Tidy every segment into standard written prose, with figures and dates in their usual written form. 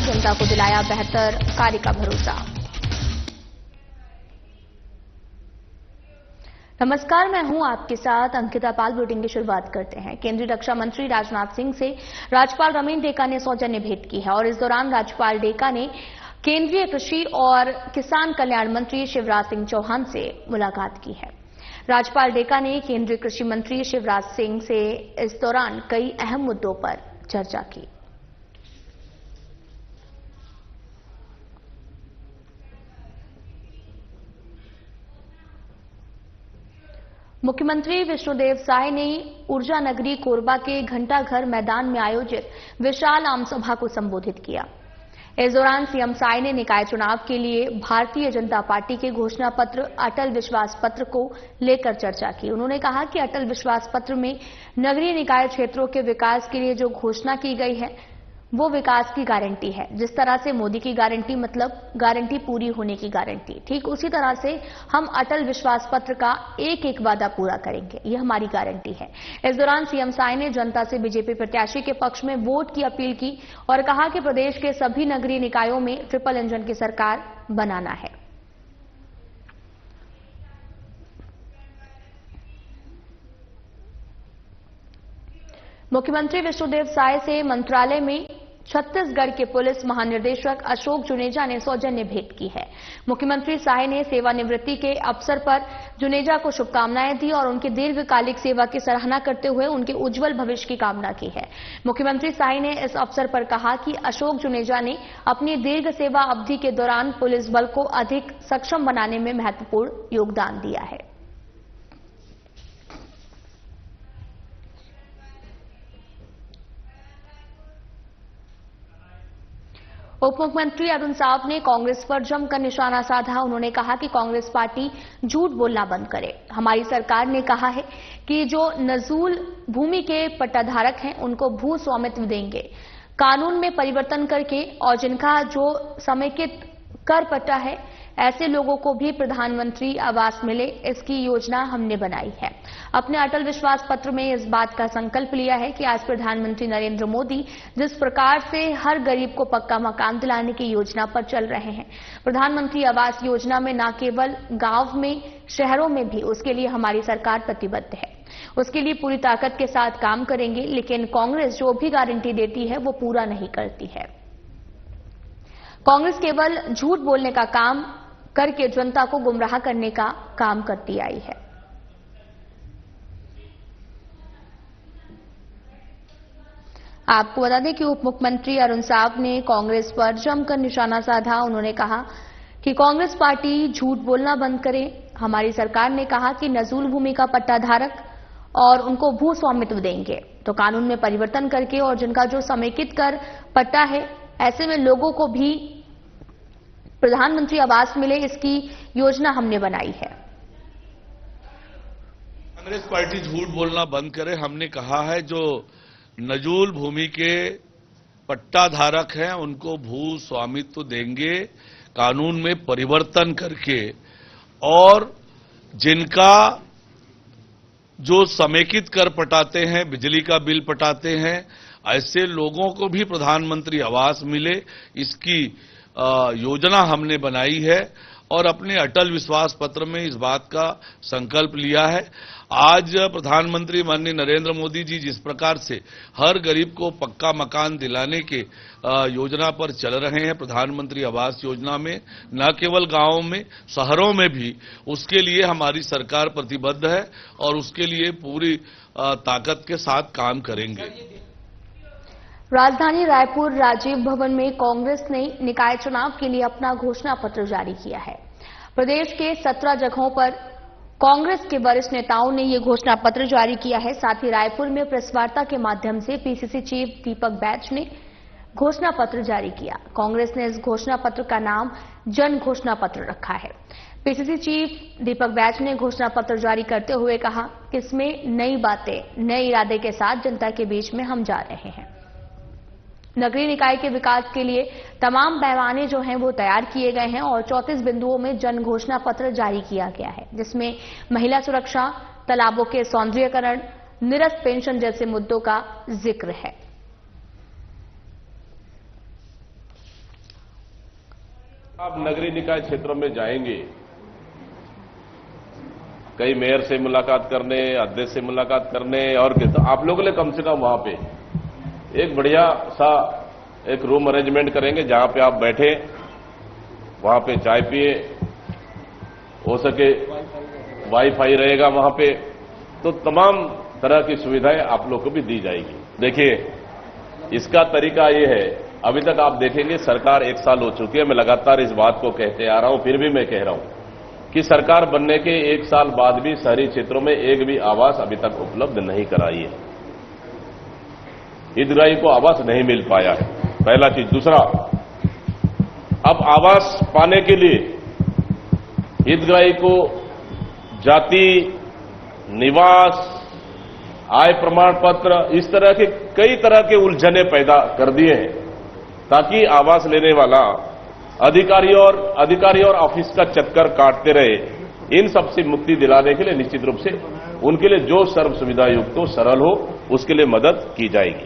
जनता को दिलाया बेहतर कार्य का भरोसा। नमस्कार, मैं हूं आपके साथ अंकिता पाल। बुलेटिन की शुरुआत करते हैं। केंद्रीय रक्षा मंत्री राजनाथ सिंह से राज्यपाल रमेन डेका ने सौजन्य भेंट की है और इस दौरान राज्यपाल डेका ने केंद्रीय कृषि और किसान कल्याण मंत्री शिवराज सिंह चौहान से मुलाकात की है। राज्यपाल डेका ने केंद्रीय कृषि मंत्री शिवराज सिंह से इस दौरान कई अहम मुद्दों पर चर्चा की। मुख्यमंत्री विष्णुदेव साय ने ऊर्जा नगरी कोरबा के घंटाघर मैदान में आयोजित विशाल आमसभा को संबोधित किया। इस दौरान सीएम साय ने निकाय चुनाव के लिए भारतीय जनता पार्टी के घोषणा पत्र अटल विश्वास पत्र को लेकर चर्चा की। उन्होंने कहा कि अटल विश्वास पत्र में नगरीय निकाय क्षेत्रों के विकास के लिए जो घोषणा की गई है वो विकास की गारंटी है। जिस तरह से मोदी की गारंटी मतलब गारंटी पूरी होने की गारंटी, ठीक उसी तरह से हम अटल विश्वास पत्र का एक एक वादा पूरा करेंगे, ये हमारी गारंटी है। इस दौरान सीएम साय ने जनता से बीजेपी प्रत्याशी के पक्ष में वोट की अपील की और कहा कि प्रदेश के सभी नगरीय निकायों में ट्रिपल इंजन की सरकार बनाना है। मुख्यमंत्री विष्णुदेव साय से मंत्रालय में छत्तीसगढ़ के पुलिस महानिदेशक अशोक जुनेजा ने सौजन्य भेंट की है। मुख्यमंत्री साय ने सेवानिवृत्ति के अवसर पर जुनेजा को शुभकामनाएं दी और उनकी दीर्घकालिक सेवा की सराहना करते हुए उनके उज्जवल भविष्य की कामना की है। मुख्यमंत्री साय ने इस अवसर पर कहा कि अशोक जुनेजा ने अपनी दीर्घ सेवा अवधि के दौरान पुलिस बल को अधिक सक्षम बनाने में महत्वपूर्ण योगदान दिया है। उप मुख्यमंत्री अरुण साव ने कांग्रेस पर जमकर निशाना साधा। उन्होंने कहा कि कांग्रेस पार्टी झूठ बोलना बंद करे। हमारी सरकार ने कहा है कि जो नजूल भूमि के पट्टाधारक हैं उनको भू स्वामित्व देंगे, कानून में परिवर्तन करके, और जिनका जो समेकित कर पट्टा है ऐसे लोगों को भी प्रधानमंत्री आवास मिले, इसकी योजना हमने बनाई है। अपने अटल विश्वास पत्र में इस बात का संकल्प लिया है कि आज प्रधानमंत्री नरेंद्र मोदी जिस प्रकार से हर गरीब को पक्का मकान दिलाने की योजना पर चल रहे हैं, प्रधानमंत्री आवास योजना में न केवल गांव में, शहरों में भी उसके लिए हमारी सरकार प्रतिबद्ध है। उसके लिए पूरी ताकत के साथ काम करेंगे, लेकिन कांग्रेस जो भी गारंटी देती है वो पूरा नहीं करती है। कांग्रेस केवल झूठ बोलने का काम करके जनता को गुमराह करने का काम करती आई है। आपको बता दें कि उप मुख्यमंत्री अरुण साव ने कांग्रेस पर जमकर निशाना साधा। उन्होंने कहा कि कांग्रेस पार्टी झूठ बोलना बंद करे। हमारी सरकार ने कहा कि नजूल भूमि का पट्टाधारक और उनको भू स्वामित्व देंगे, तो कानून में परिवर्तन करके, और जिनका जो समेकित कर पट्टा है ऐसे में लोगों को भी प्रधानमंत्री आवास मिले, इसकी योजना हमने बनाई है। कांग्रेस पार्टी झूठ बोलना बंद करे। हमने कहा है जो नजूल भूमि के पट्टाधारक हैं उनको भू स्वामित्व देंगे, कानून में परिवर्तन करके, और जिनका जो समेकित कर पटाते हैं, बिजली का बिल पटाते हैं, ऐसे लोगों को भी प्रधानमंत्री आवास मिले, इसकी योजना हमने बनाई है और अपने अटल विश्वास पत्र में इस बात का संकल्प लिया है। आज प्रधानमंत्री माननीय नरेंद्र मोदी जी जिस प्रकार से हर गरीब को पक्का मकान दिलाने के योजना पर चल रहे हैं, प्रधानमंत्री आवास योजना में, न केवल गांवों में, शहरों में भी, उसके लिए हमारी सरकार प्रतिबद्ध है और उसके लिए पूरी ताकत के साथ काम करेंगे। राजधानी रायपुर राजीव भवन में कांग्रेस ने निकाय चुनाव के लिए अपना घोषणा पत्र जारी किया है। प्रदेश के 17 जगहों पर कांग्रेस के वरिष्ठ नेताओं ने ये घोषणा पत्र जारी किया है। साथ ही रायपुर में प्रेस वार्ता के माध्यम से पीसीसी चीफ दीपक बैज ने घोषणा पत्र जारी किया। कांग्रेस ने इस घोषणा पत्र का नाम जन घोषणा पत्र रखा है। पीसीसी चीफ दीपक बैज ने घोषणा पत्र जारी करते हुए कहा कि इसमें नई बातें, नए इरादे के साथ जनता के बीच में हम जा रहे हैं। नगरीय निकाय के विकास के लिए तमाम पैमाने जो हैं वो तैयार किए गए हैं और 34 बिंदुओं में जन घोषणा पत्र जारी किया गया है, जिसमें महिला सुरक्षा, तालाबों के सौंदर्यीकरण, निरस्त पेंशन जैसे मुद्दों का जिक्र है। आप नगरीय निकाय क्षेत्रों में जाएंगे, कई मेयर से मुलाकात करने, अध्यक्ष से मुलाकात करने, और तो आप लोगों ने कम से कम वहां पे एक बढ़िया सा एक रूम अरेंजमेंट करेंगे जहां पे आप बैठे, वहां पे चाय पिए, हो सके वाईफाई रहेगा वहां पे, तो तमाम तरह की सुविधाएं आप लोग को भी दी जाएगी। देखिए, इसका तरीका ये है, अभी तक आप देखेंगे सरकार 1 साल हो चुकी है, मैं लगातार इस बात को कहते आ रहा हूं, फिर भी मैं कह रहा हूं कि सरकार बनने के 1 साल बाद भी शहरी क्षेत्रों में एक भी आवास अभी तक उपलब्ध नहीं कराई है। हितग्राही को आवास नहीं मिल पाया है, पहला चीज। दूसरा, अब आवास पाने के लिए हितग्राही को जाति, निवास, आय प्रमाण पत्र, इस तरह के कई तरह के उलझने पैदा कर दिए हैं ताकि आवास लेने वाला अधिकारी और ऑफिस का चक्कर काटते रहे। इन सबसे मुक्ति दिलाने के लिए निश्चित रूप से उनके लिए जो सर्व सुविधा युक्त हो, सरल हो, उसके लिए मदद की जाएगी।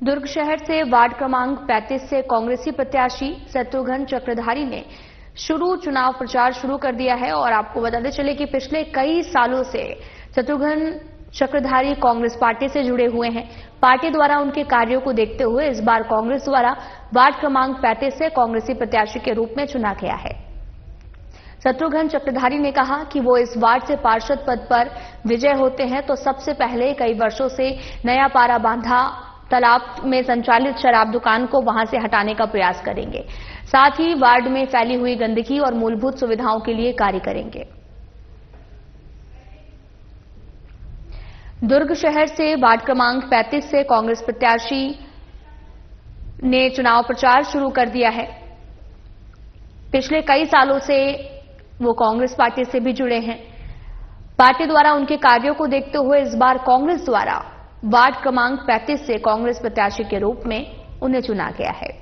दुर्ग शहर से वार्ड क्रमांक 35 से कांग्रेसी प्रत्याशी शत्रुघ्न चक्रधारी ने चुनाव प्रचार शुरू कर दिया है। और आपको बताते चले कि पिछले कई सालों से शत्रुघ्न चक्रधारी कांग्रेस पार्टी से जुड़े हुए हैं। पार्टी द्वारा उनके कार्यों को देखते हुए इस बार कांग्रेस द्वारा वार्ड क्रमांक 35 से कांग्रेसी प्रत्याशी के रूप में चुना गया है। शत्रुघ्न चक्रधारी ने कहा कि वो इस वार्ड से पार्षद पद पर विजय होते हैं तो सबसे पहले कई वर्षों से नया पारा बांधा तालाब में संचालित शराब दुकान को वहां से हटाने का प्रयास करेंगे। साथ ही वार्ड में फैली हुई गंदगी और मूलभूत सुविधाओं के लिए कार्य करेंगे। दुर्ग शहर से वार्ड क्रमांक 35 से कांग्रेस प्रत्याशी ने चुनाव प्रचार शुरू कर दिया है। पिछले कई सालों से वो कांग्रेस पार्टी से भी जुड़े हैं। पार्टी द्वारा उनके कार्यों को देखते हुए इस बार कांग्रेस द्वारा वार्ड क्रमांक 35 से कांग्रेस प्रत्याशी के रूप में उन्हें चुना गया है।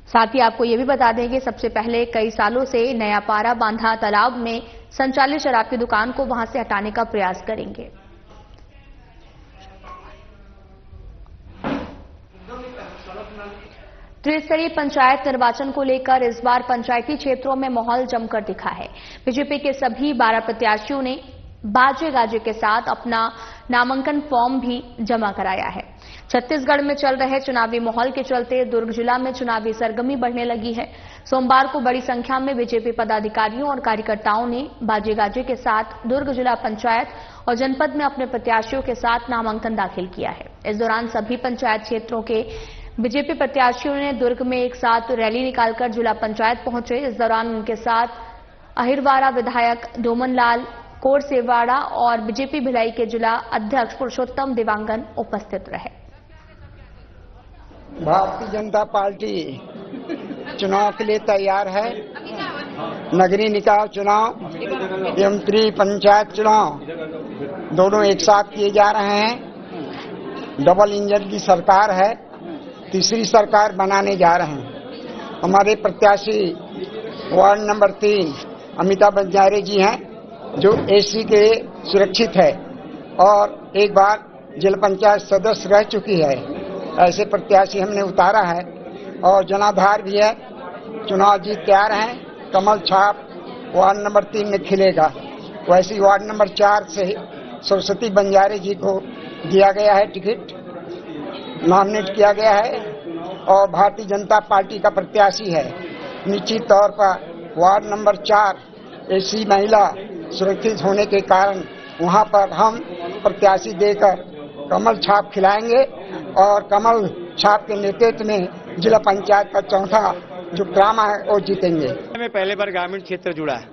साथ ही आपको यह भी बता दें कि सबसे पहले कई सालों से नया पारा बांधा तालाब में संचालित शराब की दुकान को वहां से हटाने का प्रयास करेंगे। त्रिस्तरीय पंचायत निर्वाचन को लेकर इस बार पंचायती क्षेत्रों में माहौल जमकर दिखा है। बीजेपी के सभी 12 प्रत्याशियों ने बाजे गाजे के साथ अपना नामांकन फॉर्म भी जमा कराया है। छत्तीसगढ़ में चल रहे चुनावी माहौल के चलते दुर्ग जिला में चुनावी सरगर्मी बढ़ने लगी है। सोमवार को बड़ी संख्या में बीजेपी पदाधिकारियों और कार्यकर्ताओं ने बाजे गाजे के साथ दुर्ग जिला पंचायत और जनपद में अपने प्रत्याशियों के साथ नामांकन दाखिल किया है। इस दौरान सभी पंचायत क्षेत्रों के बीजेपी प्रत्याशियों ने दुर्ग में एक साथ रैली निकालकर जिला पंचायत पहुंचे। इस दौरान उनके साथ अहिरवारा विधायक डोमनलाल कोरसेवाड़ा और बीजेपी भिलाई के जिला अध्यक्ष पुरुषोत्तम देवांगन उपस्थित रहे। भारतीय जनता पार्टी चुनाव के लिए तैयार है। नगरीय निकाय चुनाव एवं त्रिस्तरीय पंचायत चुनाव दोनों एक साथ किए जा रहे हैं। डबल इंजन की सरकार है, तीसरी सरकार बनाने जा रहे हैं। हमारे प्रत्याशी वार्ड नंबर 3 अमिताभ बंजारे जी हैं, जो एसी के सुरक्षित है और एक बार जिला पंचायत सदस्य रह चुकी है। ऐसे प्रत्याशी हमने उतारा है और जनाधार भी है। चुनाव जीत तैयार हैं। कमल छाप वार्ड नंबर 3 में खिलेगा। वैसे वार्ड नंबर 4 से सरस्वती बंजारे जी को दिया गया है, टिकट नॉमिनेट किया गया है और भारतीय जनता पार्टी का प्रत्याशी है। निश्चित तौर पर वार्ड नंबर 4 एसी महिला सुरक्षित होने के कारण वहां पर हम प्रत्याशी देकर कमल छाप खिलाएंगे और कमल छाप के नेतृत्व में जिला पंचायत का चौथा जो ड्रामा है वो जीतेंगे। में पहले बार ग्रामीण क्षेत्र जुड़ा है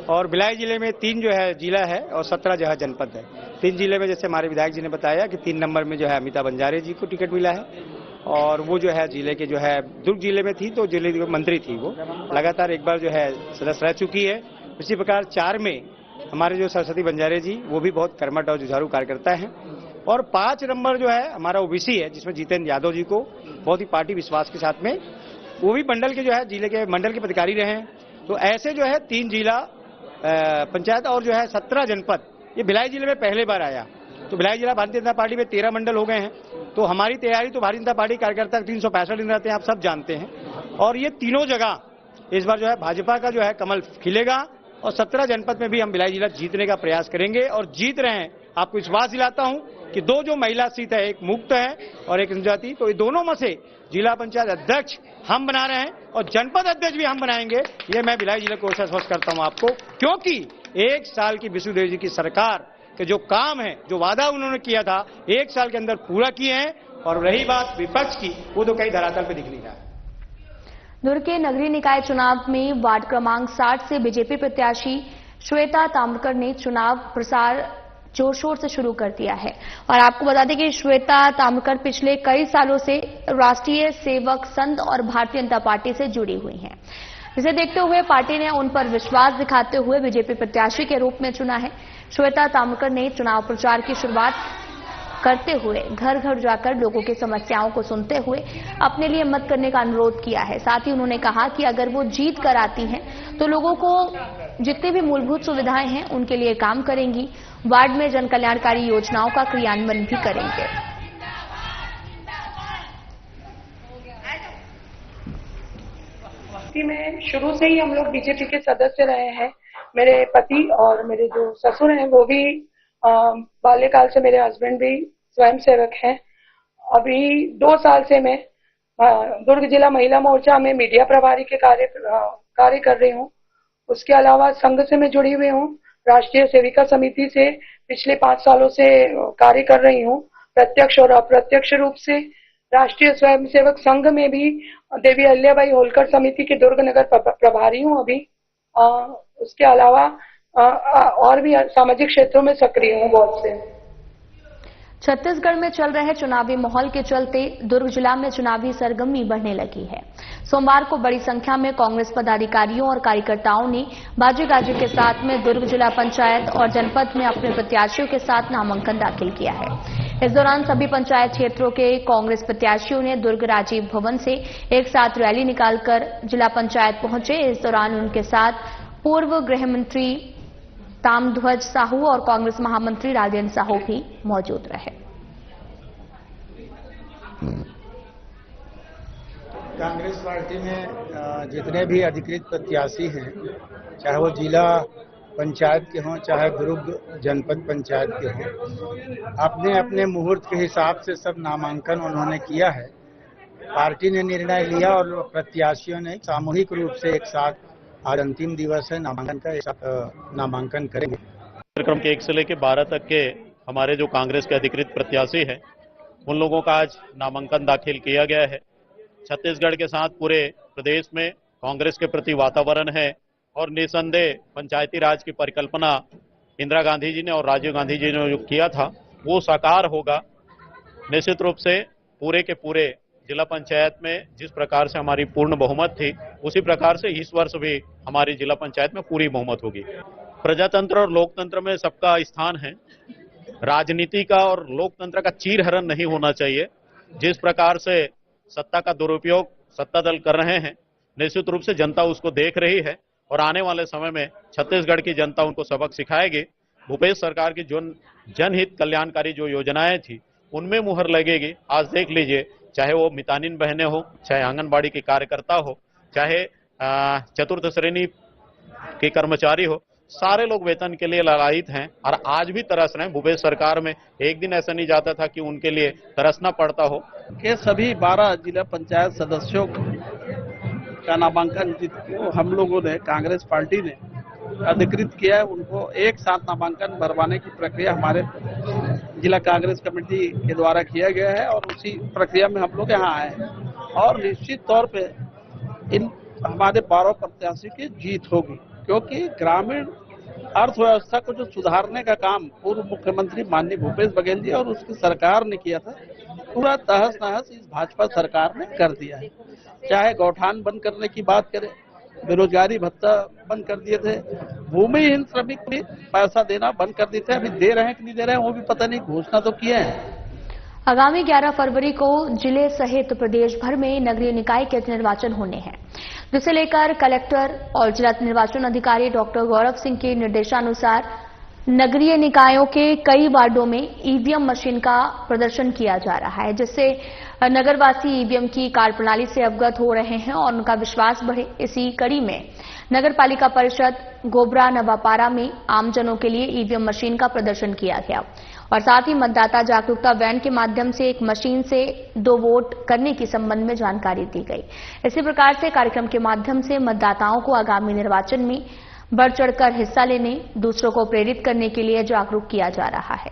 और भिलाई जिले में 3 जो है जिला है और 17 जो है जनपद है। 3 जिले में जैसे हमारे विधायक जी ने बताया कि 3 नंबर में जो है अमिताभ बंजारे जी को टिकट मिला है और वो जो है जिले के जो है दुर्ग जिले में थी तो जिले की मंत्री थी, वो लगातार एक बार जो है सदस्य रह चुकी है। इसी प्रकार 4 में हमारे जो सरस्वती बंजारे जी वो भी बहुत कर्मठ और जुझारू कार्यकर्ता हैं और 5 नंबर जो है हमारा ओबीसी है जिसमें जितेंद्र यादव जी को बहुत ही पार्टी विश्वास के साथ में वो भी मंडल के जो है जिले के मंडल के पदाधिकारी रहे हैं। तो ऐसे जो है 3 जिला पंचायत और जो है 17 जनपद ये भिलाई जिले में पहले बार आया तो भिलाई जिला भारतीय जनता पार्टी में 13 मंडल हो गए हैं। तो हमारी तैयारी तो भारतीय जनता पार्टी कार्यकर्ता 365 दिन रहते हैं, आप सब जानते हैं। और ये तीनों जगह इस बार जो है भाजपा का जो है कमल खिलेगा और 17 जनपद में भी हम भिलाई जिला जीतने का प्रयास करेंगे और जीत रहे हैं। आपको विश्वास दिलाता हूं कि दो जो महिला सीट है, एक मुक्त है और एक जनजाति, तो ये दोनों में से जिला पंचायत अध्यक्ष हम बना रहे हैं और जनपद अध्यक्ष भी हम बनाएंगे। ये मैं भिलाई जिले को आश्वस्त करता हूं आपको, क्योंकि 1 साल की विष्णुदेव जी की सरकार के जो काम है, जो वादा उन्होंने किया था, 1 साल के अंदर पूरा किए हैं। और रही बात विपक्ष की, वो तो कहीं धरातल पे दिख नहीं रहा है। दुर्ग के नगरीय निकाय चुनाव में वार्ड क्रमांक 60 से बीजेपी प्रत्याशी श्वेता ताम्रकर ने चुनाव प्रचार जोर शोर से शुरू कर दिया है। और आपको बता दें कि श्वेता ताम्रकर पिछले कई सालों से राष्ट्रीय सेवक संघ और भारतीय जनता पार्टी से जुड़ी हुई हैं। इसे देखते हुए पार्टी ने उन पर विश्वास दिखाते हुए बीजेपी प्रत्याशी के रूप में चुना है। श्वेता ताम्रकर ने चुनाव प्रचार की शुरुआत करते हुए घर घर जाकर लोगों की समस्याओं को सुनते हुए अपने लिए मत करने का अनुरोध किया है। साथ ही उन्होंने कहा कि अगर वो जीत कर आती हैं तो लोगों को जितनी भी मूलभूत सुविधाएं हैं उनके लिए काम करेंगी, वार्ड में जन कल्याणकारी योजनाओं का क्रियान्वयन भी करेंगे। में शुरू से ही हम लोग बीजेपी के सदस्य रहे हैं। मेरे पति और मेरे जो ससुर हैं वो भी बाल्यकाल से, मेरे हस्बैंड भी स्वयं सेवक हैं। अभी 2 साल से मैं दुर्ग जिला महिला मोर्चा में मीडिया प्रभारी के कार्य कर रही हूँ। उसके अलावा संघ से मैं जुड़ी हुई हूँ। राष्ट्रीय सेविका समिति से पिछले 5 सालों से कार्य कर रही हूँ। प्रत्यक्ष और अप्रत्यक्ष रूप से राष्ट्रीय स्वयंसेवक संघ में भी देवी अहिल्याबाई होलकर समिति के दुर्ग नगर प्रभारी हूँ अभी। उसके अलावा और भी सामाजिक क्षेत्रों में सक्रिय हूँ बहुत से। छत्तीसगढ़ में चल रहे चुनावी माहौल के चलते दुर्ग जिला में चुनावी सरगर्मी बढ़ने लगी है। सोमवार को बड़ी संख्या में कांग्रेस पदाधिकारियों और कार्यकर्ताओं ने बाजे गाजे के साथ में दुर्ग जिला पंचायत और जनपद में अपने प्रत्याशियों के साथ नामांकन दाखिल किया है। इस दौरान सभी पंचायत क्षेत्रों के कांग्रेस प्रत्याशियों ने दुर्ग राजीव भवन से एक साथ रैली निकालकर जिला पंचायत पहुंचे। इस दौरान उनके साथ पूर्व गृह मंत्री ताम्रध्वज साहू और कांग्रेस महामंत्री राजेंद्र साहू भी मौजूद रहे। कांग्रेस पार्टी में जितने भी अधिकृत प्रत्याशी हैं, चाहे वो जिला पंचायत के हों चाहे दुर्ग जनपद पंचायत के हों, अपने अपने मुहूर्त के हिसाब से सब नामांकन उन्होंने किया है। पार्टी ने निर्णय लिया और प्रत्याशियों ने सामूहिक रूप से एक साथ, आज अंतिम दिवस है नामांकन का, एक साथ नामांकन करेंगे। कार्यक्रम के 1 से लेकर 12 तक के हमारे जो कांग्रेस के अधिकृत प्रत्याशी हैं, उन लोगों का आज नामांकन दाखिल किया गया है। छत्तीसगढ़ के साथ पूरे प्रदेश में कांग्रेस के प्रति वातावरण है और निसंदेह पंचायती राज की परिकल्पना इंदिरा गांधी जी ने और राजीव गांधी जी ने जो किया था वो साकार होगा। निश्चित रूप से पूरे के पूरे जिला पंचायत में जिस प्रकार से हमारी पूर्ण बहुमत थी, उसी प्रकार से इस वर्ष भी हमारी जिला पंचायत में पूरी बहुमत होगी। प्रजातंत्र और लोकतंत्र में सबका स्थान है। राजनीति का और लोकतंत्र का चीरहरण नहीं होना चाहिए। जिस प्रकार से सत्ता का दुरुपयोग सत्ता दल कर रहे हैं, निश्चित रूप से जनता उसको देख रही है और आने वाले समय में छत्तीसगढ़ की जनता उनको सबक सिखाएगी। भूपेश सरकार की जो जनहित कल्याणकारी जो योजनाएं थी उनमें मुहर लगेगी। आज देख लीजिए, चाहे वो मितानिन बहनें हो, चाहे आंगनबाड़ी के कार्यकर्ता हो, चाहे चतुर्थ श्रेणी के कर्मचारी हो, सारे लोग वेतन के लिए ललायित हैं और आज भी तरस रहे हैं। भूपेश सरकार में एक दिन ऐसा नहीं जाता था कि उनके लिए तरसना पड़ता हो। के सभी 12 जिला पंचायत सदस्यों का नामांकन हम लोगों ने, कांग्रेस पार्टी ने अधिकृत किया है। उनको एक साथ नामांकन भरवाने की प्रक्रिया हमारे जिला कांग्रेस कमेटी के द्वारा किया गया है और उसी प्रक्रिया में हम लोग यहाँ आए हैं और निश्चित तौर पे इन हमारे 12 प्रत्याशी की जीत होगी, क्योंकि ग्रामीण अर्थव्यवस्था को जो सुधारने का काम पूर्व मुख्यमंत्री माननीय भूपेश बघेल जी और उसकी सरकार ने किया था, पूरा तहस नहस इस भाजपा सरकार ने कर दिया है। चाहे गौठान बंद करने की बात करें, बेरोजगारी भत्ता बंद कर दिए थे, भूमिहीन श्रमिक भी पैसा देना बंद कर दिए थे। अभी दे रहे हैं कि नहीं दे रहे हैं वो भी पता नहीं, घोषणा तो किए हैं। आगामी 11 फरवरी को जिले सहित प्रदेश भर में नगरीय निकाय के निर्वाचन होने हैं, जिसे लेकर कलेक्टर और जिला निर्वाचन अधिकारी डॉक्टर गौरव सिंह के निर्देशानुसार नगरीय निकायों के कई वार्डों में ईवीएम मशीन का प्रदर्शन किया जा रहा है, जिससे नगरवासी ईवीएम की कार्यप्रणाली से अवगत हो रहे हैं और उनका विश्वास बढ़े। इसी कड़ी में नगरपालिका परिषद गोबरा नवापारा में आमजनों के लिए ईवीएम मशीन का प्रदर्शन किया गया और साथ ही मतदाता जागरूकता वैन के माध्यम से एक मशीन से 2 वोट करने के संबंध में जानकारी दी गई। इसी प्रकार से कार्यक्रम के माध्यम से मतदाताओं को आगामी निर्वाचन में बढ़ चढ़कर हिस्सा लेने, दूसरों को प्रेरित करने के लिए जागरूक किया जा रहा है।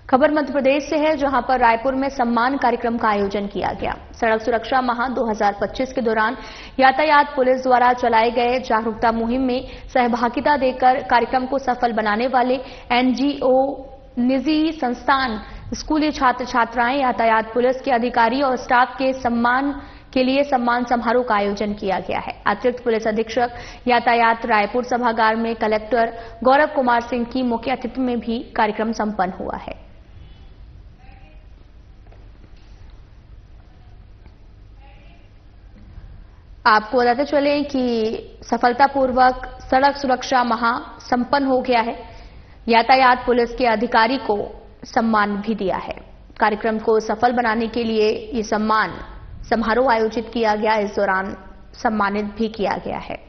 खबर मध्य प्रदेश से है, जहां पर रायपुर में सम्मान कार्यक्रम का आयोजन किया गया। सड़क सुरक्षा माह 2025 के दौरान यातायात पुलिस द्वारा चलाए गए जागरूकता मुहिम में सहभागिता देकर कार्यक्रम को सफल बनाने वाले एनजीओ, निजी संस्थान, स्कूली छात्र छात्राएं, यातायात पुलिस के अधिकारी और स्टाफ के सम्मान के लिए सम्मान समारोह का आयोजन किया गया है। अतिरिक्त पुलिस अधीक्षक यातायात रायपुर सभागार में कलेक्टर गौरव कुमार सिंह की मुख्य अतिथि में भी कार्यक्रम संपन्न हुआ है। आपको बताते चलें कि सफलतापूर्वक सड़क सुरक्षा माह संपन्न हो गया है। यातायात पुलिस के अधिकारी को सम्मान भी दिया है। कार्यक्रम को सफल बनाने के लिए ये सम्मान समारोह आयोजित किया गया। इस दौरान सम्मानित भी किया गया है।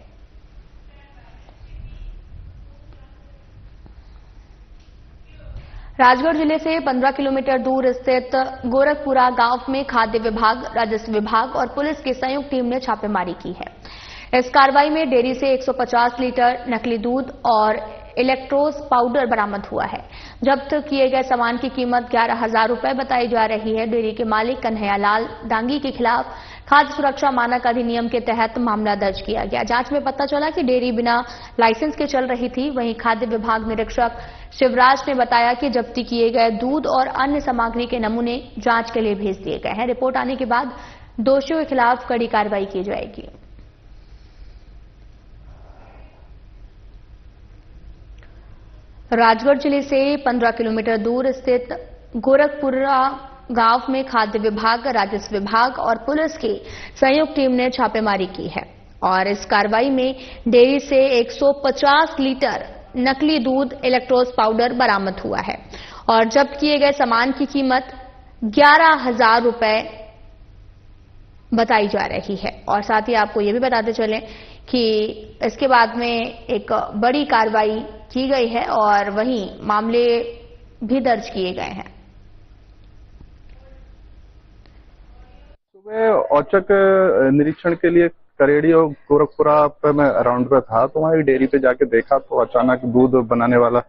राजगढ़ जिले से 15 किलोमीटर दूर स्थित गोरखपुरा गांव में खाद्य विभाग, राजस्व विभाग और पुलिस की संयुक्त टीम ने छापेमारी की है। इस कार्रवाई में डेयरी से 150 लीटर नकली दूध और इलेक्ट्रोज पाउडर बरामद हुआ है। जब्त किए गए सामान की कीमत 11,000 रुपए बताई जा रही है। डेयरी के मालिक कन्हैयालाल डांगी के खिलाफ खाद्य सुरक्षा मानक अधिनियम के तहत मामला दर्ज किया गया। जांच में पता चला कि डेयरी बिना लाइसेंस के चल रही थी। वहीं खाद्य विभाग निरीक्षक शिवराज ने बताया कि जब्ती किए गए दूध और अन्य सामग्री के नमूने जांच के लिए भेज दिए गए हैं। रिपोर्ट आने के बाद दोषियों के खिलाफ कड़ी कार्रवाई की जाएगी। राजगढ़ जिले से 15 किलोमीटर दूर स्थित गोरखपुरा गांव में खाद्य विभाग, राजस्व विभाग और पुलिस की संयुक्त टीम ने छापेमारी की है और इस कार्रवाई में डेयरी से 150 लीटर नकली दूध, इलेक्ट्रोज पाउडर बरामद हुआ है और जब्त किए गए सामान की कीमत 11,000 रुपए बताई जा रही है। और साथ ही आपको ये भी बताते चलें कि इसके बाद में एक बड़ी कार्रवाई की गई है और वहीं मामले भी दर्ज किए गए हैं। सुबह औचक निरीक्षण के लिए करेड़ी और गोरखपुरा पे मैं अराउंड पे था, तो वहाँ एक डेयरी पे जाके देखा तो अचानक दूध बनाने वाला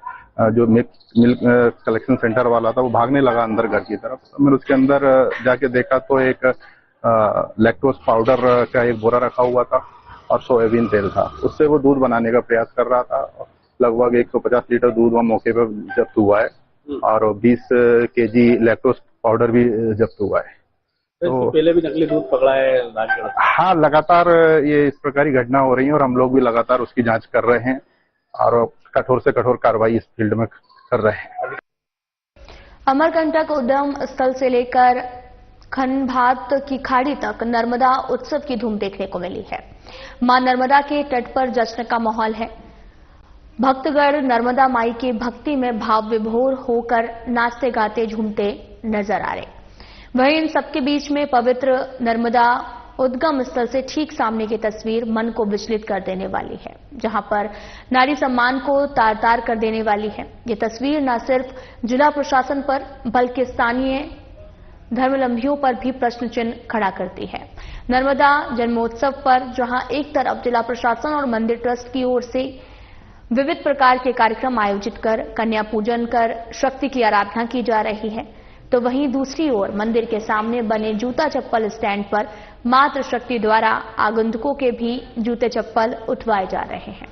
जो मिल्क कलेक्शन सेंटर वाला था वो भागने लगा अंदर घर की तरफ। मैंने उसके अंदर जाके देखा तो एक लैक्टोज पाउडर का एक बोरा रखा हुआ था और सोयाबीन तेल था। उससे वो दूध बनाने का प्रयास कर रहा था। लगभग 150 लीटर दूध वहाँ मौके पर जब्त हुआ है और 20 केजी लैक्टोज पाउडर भी जब्त हुआ है। तो पहले भी नकली दूध पकड़ा है राजगढ़? हाँ, लगातार ये इस प्रकार की घटना हो रही है और हम लोग भी लगातार उसकी जांच कर रहे हैं और कठोर से कठोर कार्रवाई इस फील्ड में कर रहे हैं। अमरकंटक उद्गम स्थल से लेकर खनभात की खाड़ी तक नर्मदा उत्सव की धूम देखने को मिली है। मां नर्मदा के तट पर जश्न का माहौल है। भक्तगण नर्मदा माई की भक्ति में भाव विभोर होकर नाचते गाते झूमते नजर आ रहे। वहीं इन सबके बीच में पवित्र नर्मदा उद्गम स्थल से ठीक सामने की तस्वीर मन को विचलित कर देने वाली है, जहां पर नारी सम्मान को तार तार कर देने वाली है। ये तस्वीर न सिर्फ जिला प्रशासन पर बल्कि स्थानीय धर्मावलंबियों पर भी प्रश्न चिन्ह खड़ा करती है। नर्मदा जन्मोत्सव पर जहां एक तरफ जिला प्रशासन और मंदिर ट्रस्ट की ओर से विविध प्रकार के कार्यक्रम आयोजित कर कन्या पूजन कर शक्ति की आराधना की जा रही है, तो वहीं दूसरी ओर मंदिर के सामने बने जूता चप्पल स्टैंड पर मातृ शक्ति द्वारा आगंतुकों के भी जूते चप्पल उठवाए जा रहे हैं।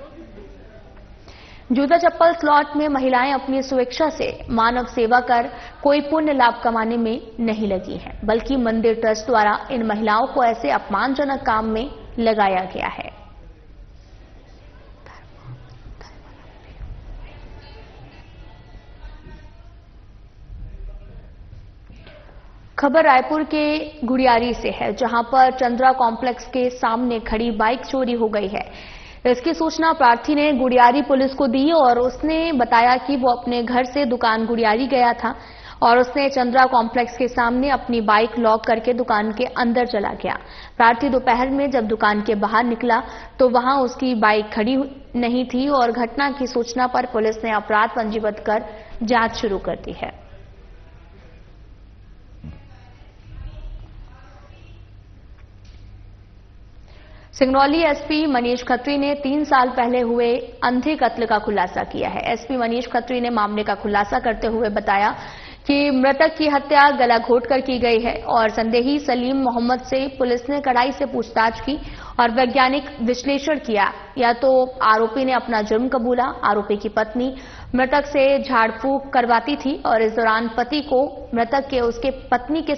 जूता चप्पल स्लॉट में महिलाएं अपनी स्वेच्छा से मानव सेवा कर कोई पुण्य लाभ कमाने में नहीं लगी हैं, बल्कि मंदिर ट्रस्ट द्वारा इन महिलाओं को ऐसे अपमानजनक काम में लगाया गया है। खबर रायपुर के गुड़ियारी से है, जहां पर चंद्रा कॉम्प्लेक्स के सामने खड़ी बाइक चोरी हो गई है। इसकी सूचना प्रार्थी ने गुड़ियारी पुलिस को दी और उसने बताया कि वो अपने घर से दुकान गुड़ियारी गया था और उसने चंद्रा कॉम्प्लेक्स के सामने अपनी बाइक लॉक करके दुकान के अंदर चला गया। प्रार्थी दोपहर में जब दुकान के बाहर निकला तो वहां उसकी बाइक खड़ी नहीं थी और घटना की सूचना पर पुलिस ने अपराध पंजीबद्ध कर जांच शुरू कर दी है। सिंगरौली एसपी मनीष खत्री ने 3 साल पहले हुए अंधे कत्ल का खुलासा किया है। एसपी मनीष खत्री ने मामले का खुलासा करते हुए बताया कि मृतक की हत्या गला घोटकर की गई है और संदेही सलीम मोहम्मद से पुलिस ने कड़ाई से पूछताछ की और वैज्ञानिक विश्लेषण किया। या तो आरोपी ने अपना जुर्म कबूला। आरोपी की पत्नी मृतक से झाड़ फूंक करवाती थी और इस दौरान पति को मृतक के उसके पत्नी के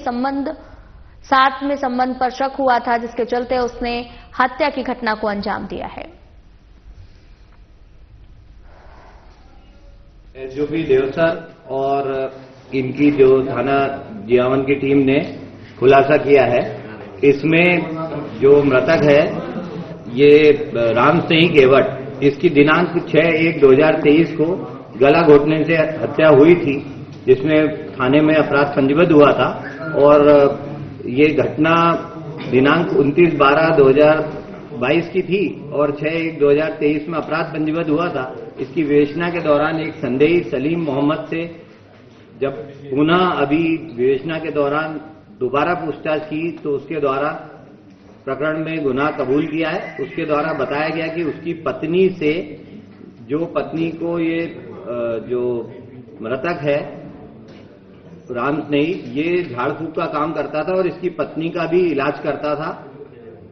साथ में संबंध पर शक हुआ था, जिसके चलते उसने हत्या की घटना को अंजाम दिया है। एसडीओपी देवसर और इनकी जो थाना जियावन की टीम ने खुलासा किया है, इसमें जो मृतक है ये राम सिंह गेवट, इसकी दिनांक 6/1/2023 को गला घोटने से हत्या हुई थी, जिसमें थाने में अपराध पंजीबद्ध हुआ था और ये घटना दिनांक 29/12/2022 की थी और 6/1/2023 में अपराध पंजीबद्ध हुआ था। इसकी विवेचना के दौरान एक संदेही सलीम मोहम्मद से जब पुनः अभी विवेचना के दौरान दोबारा पूछताछ की तो उसके द्वारा प्रकरण में गुनाह कबूल किया है। उसके द्वारा बताया गया कि उसकी पत्नी से, जो पत्नी को ये जो मृतक है राम स्नेही, ये झाड़ फूंक का काम करता था और इसकी पत्नी का भी इलाज करता था।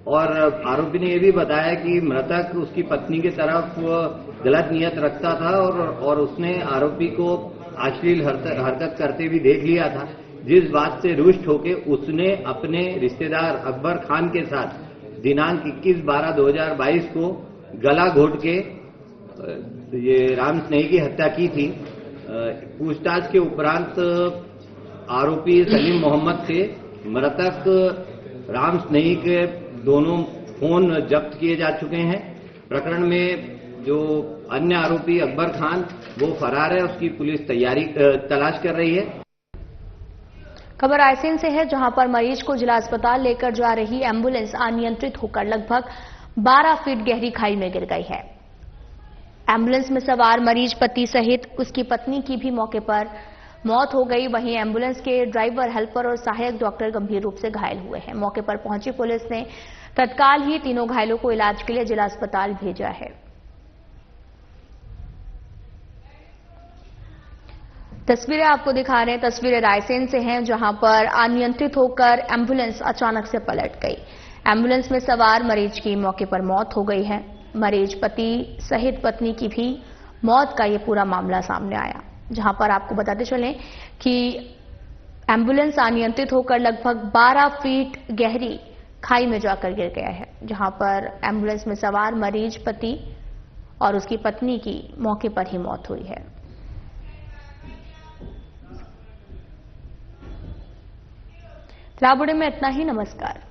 और आरोपी ने यह भी बताया कि मृतक उसकी पत्नी की तरफ गलत नियत रखता था और उसने आरोपी को अश्लील हरकत करते भी देख लिया था, जिस बात से रुष्ट होकर उसने अपने रिश्तेदार अकबर खान के साथ दिनांक 21/12/2022 को गला घोट के ये राम स्नेही की हत्या की थी। पूछताछ के उपरांत आरोपी सलीम मोहम्मद से मृतक राम स्नेही के दोनों फोन जब्त किए जा चुके हैं। प्रकरण में जो अन्य आरोपी अकबर खान वो फरार है, उसकी पुलिस तलाश कर रही है। खबर रायसेन से है, जहां पर मरीज को जिला अस्पताल लेकर जा रही एम्बुलेंस अनियंत्रित होकर लगभग 12 फीट गहरी खाई में गिर गई है। एम्बुलेंस में सवार मरीज पति सहित उसकी पत्नी की भी मौके पर मौत हो गई। वहीं एम्बुलेंस के ड्राइवर, हेल्पर और सहायक डॉक्टर गंभीर रूप से घायल हुए हैं। मौके पर पहुंची पुलिस ने तत्काल ही तीनों घायलों को इलाज के लिए जिला अस्पताल भेजा है। तस्वीरें आपको दिखा रहे हैं, तस्वीरें रायसेन से हैं, जहां पर अनियंत्रित होकर एम्बुलेंस अचानक से पलट गई। एम्बुलेंस में सवार मरीज की मौके पर मौत हो गई है। मरीज पति सहित पत्नी की भी मौत का ये पूरा मामला सामने आया, जहां पर आपको बताते चलें कि एम्बुलेंस अनियंत्रित होकर लगभग 12 फीट गहरी खाई में जाकर गिर गया है, जहां पर एम्बुलेंस में सवार मरीज पति और उसकी पत्नी की मौके पर ही मौत हुई है। राबड़े में इतना ही। नमस्कार।